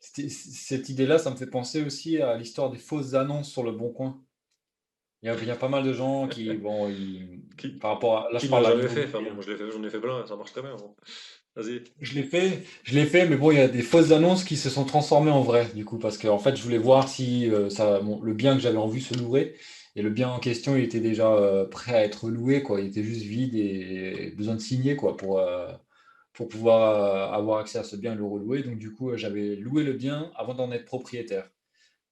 Cette idée-là, ça me fait penser aussi à l'histoire des fausses annonces sur le Bon Coin. Il y a pas mal de gens qui, bon, Qui par rapport à, là je qui ne l'a parle à jamais niveau fait? Enfin boutique, bon, hein. moi j'en ai fait plein, ça marche très bien, hein. Vas-y. Je l'ai fait, mais bon, il y a des fausses annonces qui se sont transformées en vraies, du coup, parce que en fait, je voulais voir si le bien que j'avais en vue se louerait, et le bien en question, il était déjà prêt à être loué, quoi. Il était juste vide et besoin de signer, quoi, pour pouvoir avoir accès à ce bien et le relouer. Donc, du coup, j'avais loué le bien avant d'en être propriétaire.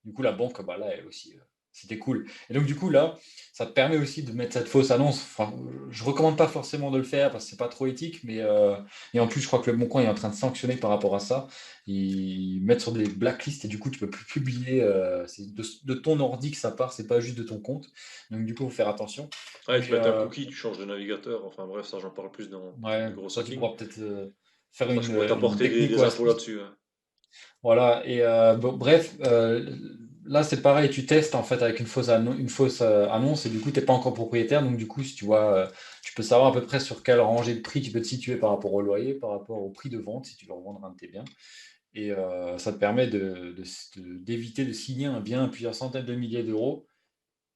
Du coup, la banque, bah là, elle aussi, c'était cool. Et donc, du coup, là, ça te permet aussi de mettre cette fausse annonce. Enfin, je recommande pas forcément de le faire parce que c'est pas trop éthique, mais et en plus, je crois que le Bon Coin est en train de sanctionner par rapport à ça. Ils mettent sur des blacklists et du coup, tu peux plus publier. C'est de ton ordi que ça part, c'est pas juste de ton compte. Donc, du coup, faut faire attention. Ah, ils te Mais mettent un cookie, tu changes de navigateur, enfin bref, ça j'en parle plus dans ouais, les gros ça, tu settings. pourras peut-être faire Ça, je pourrais une t'apporter technique ou des infos astuce. là-dessus, hein. Voilà, et bon, bref, là c'est pareil, tu testes en fait avec une fausse annonce et du coup t'es pas encore propriétaire, donc du coup si tu vois, tu peux savoir à peu près sur quelle rangée de prix tu peux te situer par rapport au loyer, par rapport au prix de vente si tu veux revendre un de tes biens, et ça te permet d'éviter de signer un bien à plusieurs centaines de milliers d'euros,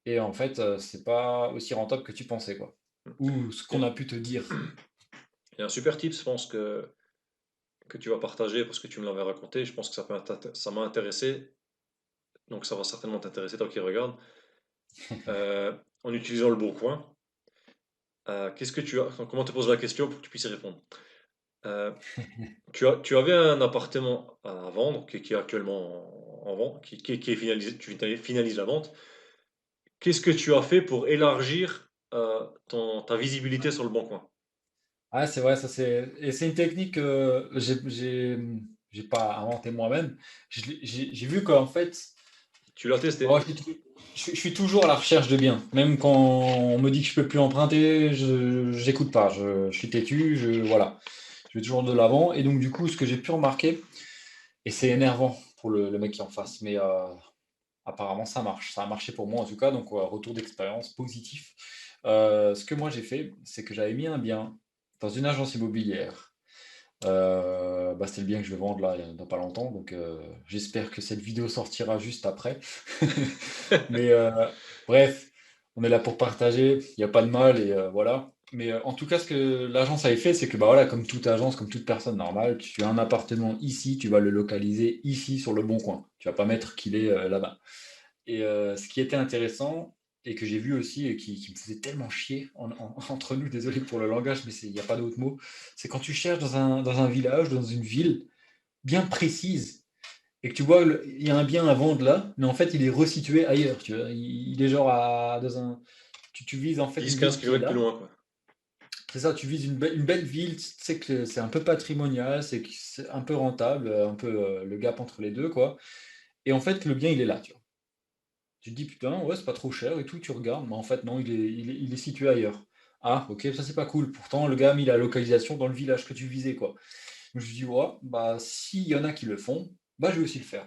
et en fait c'est pas aussi rentable que tu pensais quoi, ou ce Il y qu'on a pu te dire. il y a un super tip, je pense que tu vas partager parce que tu me l'avais raconté, je pense que ça m'a intéressé, donc ça va certainement t'intéresser toi qui regardes. En utilisant le bon coin, qu'est-ce que tu as, enfin, comment te pose la question pour que tu puisses y répondre? Euh, tu avais un appartement à vendre qui est actuellement en vente, qui est finalisé, tu finalises la vente. Qu'est-ce que tu as fait pour élargir ta visibilité sur le bon coin? Ah, c'est vrai, ça c'est une technique que j'ai pas inventé moi-même. J'ai vu qu'en fait, Tu l'as bon, testé? je suis toujours à la recherche de biens. Même quand on me dit que je peux plus emprunter, j'écoute pas. Je suis têtu, voilà. Je vais toujours de l'avant. Et donc, du coup, ce que j'ai pu remarquer, et c'est énervant pour le mec qui est en face, mais apparemment ça marche. Ça a marché pour moi en tout cas. Donc, retour d'expérience positif. Ce que moi j'ai fait, c'est que j'avais mis un bien dans une agence immobilière. Bah, c'était le bien que je vais vendre là, dans pas longtemps, donc j'espère que cette vidéo sortira juste après. Mais bref, on est là pour partager, il n'y a pas de mal et voilà. Mais en tout cas, ce que l'agence avait fait, c'est que bah voilà, comme toute agence, comme toute personne normale, tu as un appartement ici, tu vas le localiser ici sur le bon coin. Tu vas pas mettre qu'il est là-bas. Et ce qui était intéressant, et que j'ai vu aussi, et qui me faisait tellement chier, entre nous, désolé pour le langage, mais il n'y a pas d'autre mot, c'est quand tu cherches dans un village, dans une ville bien précise, et que tu vois, il y a un bien à vendre là, mais en fait, il est resitué ailleurs, tu vois. Il est genre dans un... Tu vises en fait Dix une ville quinze qui est kilomètres plus là. loin, quoi. C'est ça, tu vises une belle ville, tu sais que c'est un peu patrimonial, c'est un peu rentable, un peu le gap entre les deux, quoi. Et en fait, le bien, il est là, tu vois. Tu te dis: «Putain, ouais, c'est pas trop cher et tout», tu regardes, mais en fait non, il est situé ailleurs. Ah OK, ça c'est pas cool. Pourtant le gars a mis la localisation dans le village que tu visais, quoi. Je me suis dit: «Ouais, bah, s'il y en a qui le font, bah, je vais aussi le faire».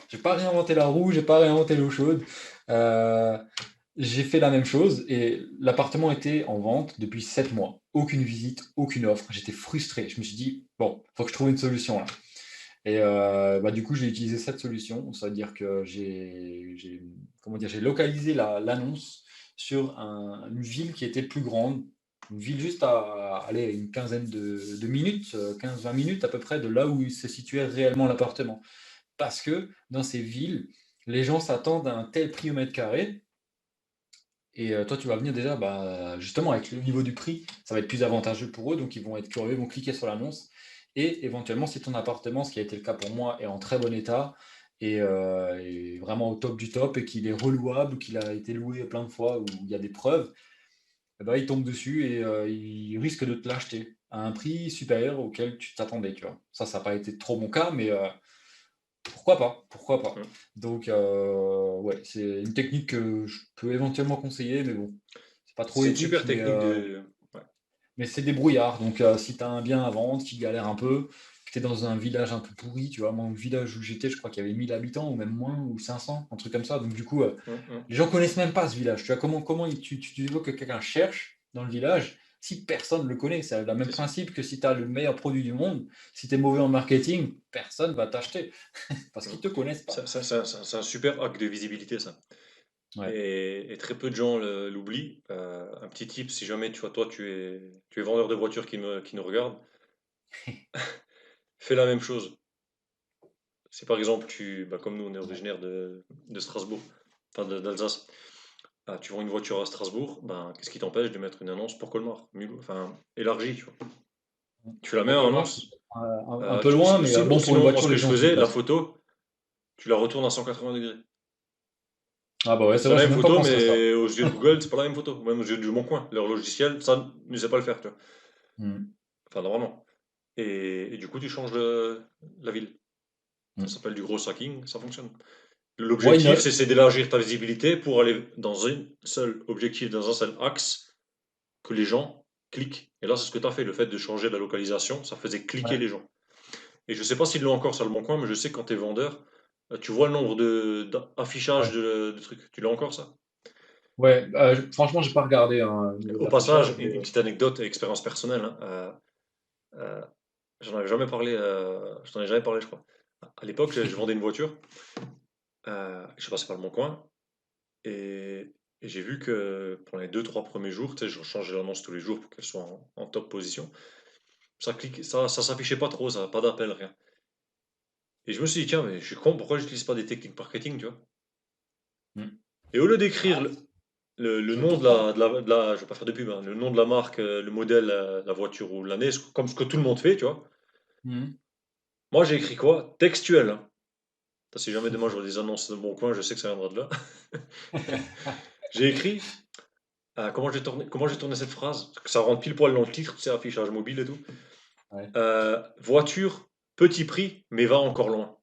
J'ai pas réinventé la roue, j'ai pas réinventé l'eau chaude. Heu, j'ai fait la même chose et l'appartement était en vente depuis 7 mois. Aucune visite, aucune offre. J'étais frustré. Je me suis dit: «Bon, faut que je trouve une solution là». Et bah, du coup, j'ai utilisé cette solution. C'est-à-dire que comment dire? J'ai localisé l'annonce sur une ville qui était plus grande. Une ville juste à allez, une quinzaine de minutes, 15-20 minutes à peu près de là où il se situait réellement l'appartement. Parce que dans ces villes, les gens s'attendent à un tel prix au mètre carré et toi, tu vas venir déjà, bah, justement avec le niveau du prix, ça va être plus avantageux pour eux, donc ils vont être curieux, ils vont cliquer sur l'annonce et éventuellement, si ton appartement, ce qui a été le cas pour moi, est en très bon état et vraiment au top du top et qu'il est relouable ou qu'il a été loué plein de fois ou il y a des preuves, eh ben, ils tombent dessus et ils risquent de te l'acheter à un prix supérieur auquel tu t'attendais, tu vois? Ça a pas été trop mon cas, mais pourquoi pas? Pourquoi pas? Mm. Donc ouais, c'est une technique que je peux éventuellement conseiller, mais bon, c'est pas trop C'est une super éthique, technique de. Ouais. mais c'est débrouillard. Donc si tu as un bien à vendre qui galère un peu, que tu es dans un village un peu pourri, tu vois? Moi, le village où j'étais, je crois qu'il y avait 1000 habitants ou même moins ou 500, un truc comme ça. Donc du coup, Mm, mm. les gens connaissent même pas ce village. Tu vois? Comment tu veux que quelqu'un cherche dans le village si personne ne le connaît. C'est le même c'est ça. principe que si tu as le meilleur produit du monde, si tu es mauvais en marketing, personne va t'acheter parce Mm. qu'ils ne te connaissent pas. C'est un super hack de visibilité, ça. Ouais. Et très peu de gens l'oublient. Un petit tip, si jamais tu vois, toi, tu es vendeur de voitures qui nous regarde, fais la même chose. Si par exemple, comme nous, on est originaire de Strasbourg, enfin d'Alsace, tu vends une voiture à Strasbourg, ben, qu'est-ce qui t'empêche de mettre une annonce pour Colmar? Enfin, élargie, tu vois. Tu fais la Pour même Colmar, c'est annonce. un peu loin, mais bon, pour une Sinon, moi, ce voiture, que les je gens se faisais, la déplacent. photo, tu la retournes à 180 degrés. Ah bah ouais, c'est C'est vrai, la j'ai même même pas photo, pensé à ça. mais aux yeux de Google, c'est pas la même photo. Même aux yeux de mon coin. Leur logiciel, ça ne sait pas le faire, tu vois. Hmm. Enfin, normalement. Et du coup, tu changes la ville. Ça Hmm. s'appelle du gros hacking, ça fonctionne. Why L'objectif, not? c'est d'élargir ta visibilité pour aller dans un seul objectif, dans un seul axe, que les gens cliquent. Et là, c'est ce que tu as fait. Le fait de changer la localisation, ça faisait cliquer Ouais. les gens. Et je sais pas s'ils l'ont encore sur le bon coin, mais je sais que quand tu es vendeur, tu vois le nombre d'affichages Ouais. de trucs. Tu l'as encore ça? Ouais, franchement, j'ai pas regardé hein, au niveau de Au passage, l'affichage, une mais petite anecdote et expérience personnelle, hein, j'en avais jamais parlé, je t'en ai jamais parlé, je crois. À l'époque, je vendais une voiture, je passais par le bon coin, et j'ai vu que pour les deux trois premiers jours, tu sais, je changeais l'annonce tous les jours pour qu'elle soit en top position. Ça s'affichait pas trop, ça, pas d'appel, rien. Et je me suis dit, tiens, mais je suis con, pourquoi j'utilise pas des techniques marketing, tu vois? hmm. Et au lieu Ah, d'écrire le je nom comprends. je vais pas faire de pub, hein, le nom de la marque, le modèle, la voiture ou l'année, comme ce que tout le monde fait, tu vois? Hmm. Moi, j'ai écrit quoi? Textuel, hein. Si jamais demain je vois des annonces de mon coin, je sais que ça viendra de là. J'ai écrit, comment j'ai tourné cette phrase? Que ça rentre pile poil dans le titre, c'est affichage mobile et tout. Ouais. Voiture, petit prix, mais va encore loin.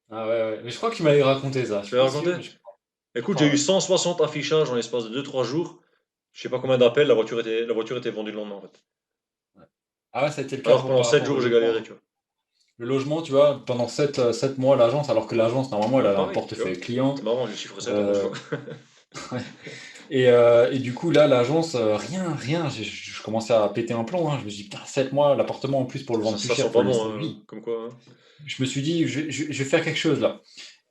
Ah ouais, ouais. Mais je crois que tu m'avais raconté ça. Je Tu suis l'as pas raconté? sûr, mais je Écoute, j'ai crois, eu ouais. 160 affichages en l'espace de deux trois jours. Je sais pas combien d'appels, la voiture était vendue le lendemain en fait. Ouais. Ah ouais, ça a été le cas Alors pour, pendant par 7 rapport au jours, j'ai logement, galéré, hein. tu vois. Le logement, tu vois, pendant 7 mois, l'agence, alors que l'agence, normalement, elle Ouais, a un pareil, tu vois. portefeuille client. C'est marrant, le chiffre 7 à chaque euh, fois. ouais. Et du coup, là, l'agence, rien, rien. Je commençais à péter un plomb, hein. Je me suis dit, putain, 7 mois, l'appartement, en plus, pour le vendre plus Ça cher, sent il faut pas le laisser bon, hein, vide. comme quoi, hein. Je me suis dit, je vais faire quelque chose là.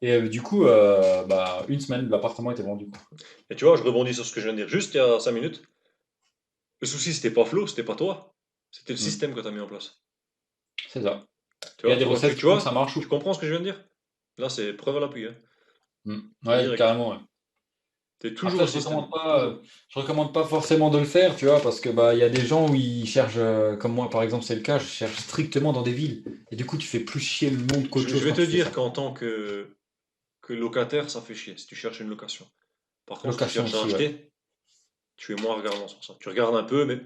Et du coup, bah, une semaine, l'appartement était vendu, quoi. Et tu vois, je rebondis sur ce que je viens de dire juste il y a 5 minutes. Le souci, c'était pas Flo, c'était pas toi. C'était le Hmm. système que tu as mis en place. C'est ça. Tu Il y a vois, des recettes tu qui font que ça vois, marche ou tu pas. comprends ce que je viens de dire? Là, c'est preuve à l'appui, hein. Hmm. C'est Ouais, direct. carrément, ouais. C'est toujours Après, le système. Toujours. je recommande pas forcément de le faire, tu vois, parce que bah, il y a des gens où ils cherchent, comme moi, par exemple, c'est le cas, je cherche strictement dans des villes. Et du coup, tu fais plus chier le monde qu'autre Je chose vais quand te tu fais dire ça. qu'en tant que locataire, ça fait chier si tu cherches une location. Par contre, si tu Location cherches à aussi, ouais. acheter, tu es moins regardant sur ça. Tu regardes un peu, mais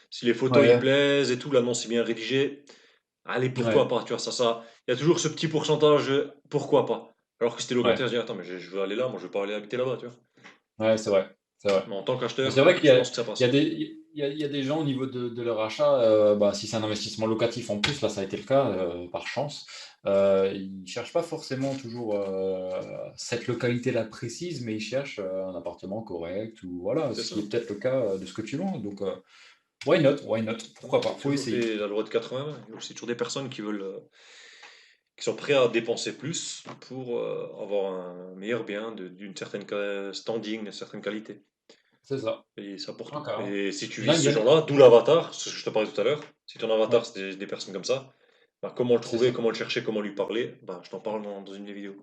si les photos y Ouais, plaisent et tout, l'annonce est bien rédigée, allez, pourquoi ouais, pas, tu vois, il y a toujours ce petit pourcentage, pourquoi pas. Alors que si t'es ouais, locataire, je dis, attends, mais je veux aller là, moi je veux pas aller habiter là-bas, tu vois. ouais, c'est vrai, c'est vrai. Mais en tant Mais c'est qu'acheteur, vrai qu'il y je a, pense que ça il y a passe. des, il y a des gens au niveau de leur achat, bah, si c'est un investissement locatif en plus, là ça a été le cas par chance, ils cherchent pas forcément toujours cette localité-là précise, mais ils cherchent un appartement correct ou voilà, C'est ce ça. qui est peut-être le cas de ce que tu vends. Donc why not, why not, pourquoi pas, C'est faut toujours essayer. la loi de 80. Il y a aussi toujours des personnes qui veulent, qui sont prêts à dépenser plus pour avoir un meilleur bien d'une certaine standing, d'une certaine qualité. C'est ça. Et ça pour Ah, tout. carrément. Et si tu Il y en a, vises il y ces en a- gens-là, d'où l'avatar, ce que je te parlais tout à l'heure, si ton avatar ouais, c'est des personnes comme ça, bah, comment le c'est trouver, ça. comment le chercher, comment lui parler, bah, je t'en parle dans une des vidéos.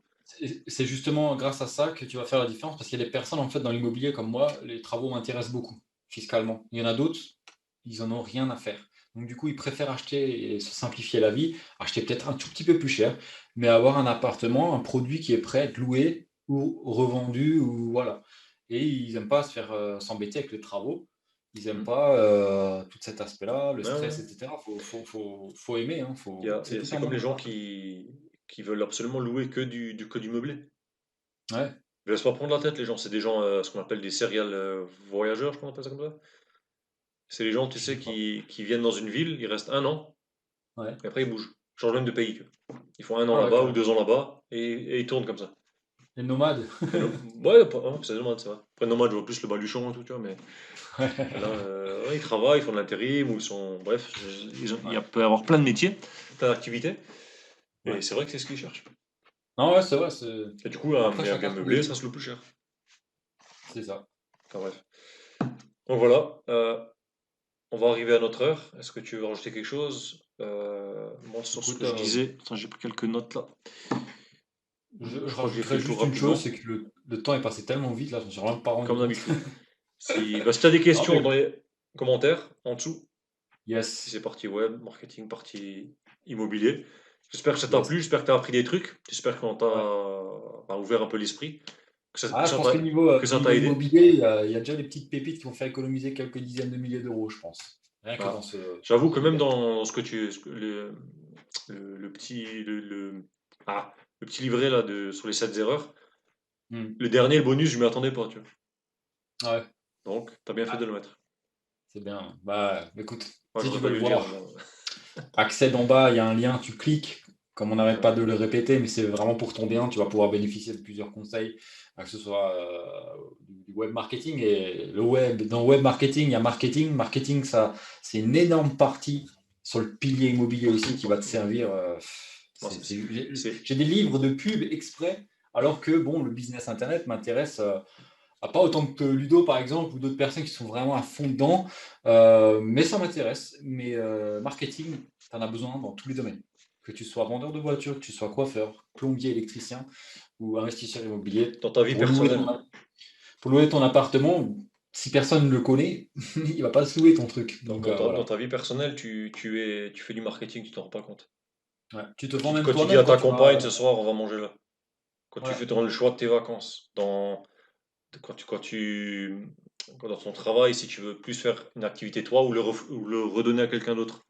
C'est justement grâce à ça que tu vas faire la différence parce qu'il y a des personnes en fait dans l'immobilier comme moi, les travaux m'intéressent beaucoup fiscalement. Il y en a d'autres, ils en ont rien à faire. Donc du coup, ils préfèrent acheter et se simplifier la vie, acheter peut-être un tout petit peu plus cher, mais avoir un appartement, un produit qui est prêt à être loué ou revendu ou voilà. Et ils n'aiment pas se faire s'embêter avec les travaux. Ils n'aiment Hmm. pas tout cet aspect-là, le Ouais, stress, ouais. etc. Faut aimer, hein, c'est tout C'est un comme les monde à gens part. qui veulent absolument louer que du meublé. Ouais, Ils ne laissent pas prendre la tête, les gens. C'est des gens, ce qu'on appelle des serial voyageurs, je crois qu'on appelle ça comme ça. C'est les gens, tu je sais, sais pas. qui viennent dans une ville, ils restent un an, Ouais. et après ils bougent. Ils changent même de pays. Ils font un an Ah ouais, là-bas ou carrément. 2 ans là-bas, et ils tournent comme ça. Les nomades. Ouais, c'est dommage, c'est vrai. Après, nomade, je vois plus le baluchon et tout, tu vois, mais là, ouais, ils travaillent, ils font de l'intérim, ou ils sont. Bref, Ouais, peut y avoir plein de métiers, plein d'activités, et ouais. c'est vrai que c'est ce qu'ils cherchent. Non, ouais, c'est vrai, Et du coup, bon, après, un bien chacun son meublé, ça métier, se loue plus cher. c'est ça. Enfin bref. Donc voilà, on va arriver à notre heure. Est-ce que tu veux rajouter quelque chose? Moi, sur ce Écoute, que je disais, attends, j'ai pris quelques notes là. je Je crois que j'ai fait rajouterais le tour juste une chose, rapidement, c'est que le temps est passé tellement vite, là, je me suis vraiment pas rendu comme compte. d'habitude. Si tu as des Non, questions mais dans les commentaires en dessous, si yes, c'est partie web, marketing, partie immobilier. J'espère que ça t'a yes. plu, j'espère que tu as appris des trucs, j'espère qu'on t'a Ouais. ouvert un peu l'esprit, Ah, je pense que que ça t'a niveau aidé. immobilier, il y a déjà des petites pépites qui vont faire économiser quelques dizaines de milliers d'euros, je pense. Rien que Voilà. dans J'avoue que ce même domaine. dans le petit, le petit livret là sur les 7 erreurs, Hmm. le dernier, le bonus, je m'y attendais pas, tu vois. Ouais, Donc, tu as bien fait ah, de le mettre. c'est bien. Bah, écoute, Moi, si j'aurais tu pas veux dû le le dire, voir, mais bon. accède en bas, il y a un lien, tu cliques. Comme on n'arrête pas Ouais. de le répéter, mais c'est vraiment pour ton bien, tu vas pouvoir bénéficier de plusieurs conseils, que ce soit du web marketing et le web. Dans le web marketing, il y a marketing. Marketing, ça, c'est une énorme partie sur le pilier immobilier aussi qui va te servir. Non, J'ai des livres de pub exprès, alors que bon, le business internet m'intéresse. Pas autant que Ludo, par exemple, ou d'autres personnes qui sont vraiment à fond dedans, mais ça m'intéresse. Mais marketing, tu en as besoin dans tous les domaines. Que tu sois vendeur de voitures, que tu sois coiffeur, plombier, électricien ou investisseur immobilier, dans ta vie pour louer personnelle. pour louer ton appartement, si personne ne le connaît, il va pas se louer ton truc. Donc Dans voilà. ta vie personnelle, tu fais du marketing, tu t'en rends pas compte. Ouais. Tu te vends même Quand tu dis toi-même à quand ta tu vas. compagne, ce soir, on va manger là. Quand tu fais Voilà. le choix de tes vacances, dans ton travail, si tu veux plus faire une activité toi ou le redonner à quelqu'un d'autre,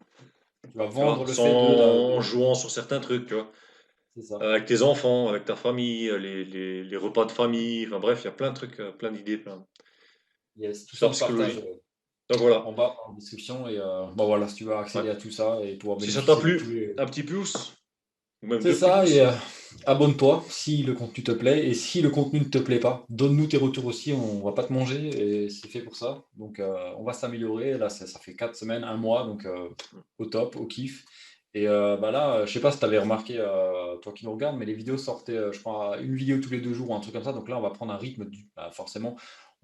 Tu vas tu vois, vendre le sans fait en jouant sur certains trucs, tu vois, C'est ça. avec tes enfants, avec ta famille, les repas de famille, enfin bref, il y a plein de trucs, plein d'idées, Yes. Tout sur ça, la on partage psychologie. Donc voilà, en bas en description. Et bon, voilà, si tu veux ouais. accéder à tout ça et pouvoir Si ça t'a bénéficier de tous plu, les. un petit pouce, ou même C'est deux petits ça, et pouces. abonne-toi si le contenu te plaît. Et si le contenu ne te plaît pas, donne-nous tes retours aussi. On va pas te manger et c'est fait pour ça. Donc, on va s'améliorer. Là, ça fait 4 semaines, un mois. Donc, au top, au kiff. Et bah là, je sais pas si tu avais remarqué, toi qui nous regardes, mais les vidéos sortaient, je crois, une vidéo tous les 2 jours ou un truc comme ça. Donc là, on va prendre un rythme, bah, forcément,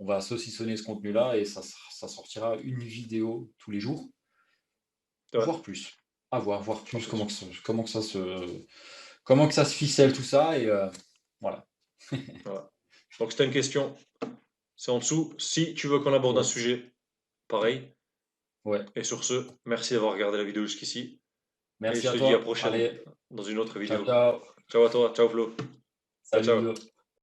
on va saucissonner ce contenu-là et ça sortira une vidéo tous les jours, Ouais, voire plus. À voir, voire non, plus c'est sûr. comment que ça se ficelle tout ça. Et voilà. Voilà. Donc si tu as une question, c'est en dessous. Si tu veux qu'on aborde un Yes. sujet, pareil. Ouais. Et sur ce, merci d'avoir regardé la vidéo jusqu'ici. Et Merci je à te dis à toi. prochaine Allez, dans une autre ciao, vidéo. ciao. Ciao à toi, ciao Flo. Ciao, Salut ciao. Ludo.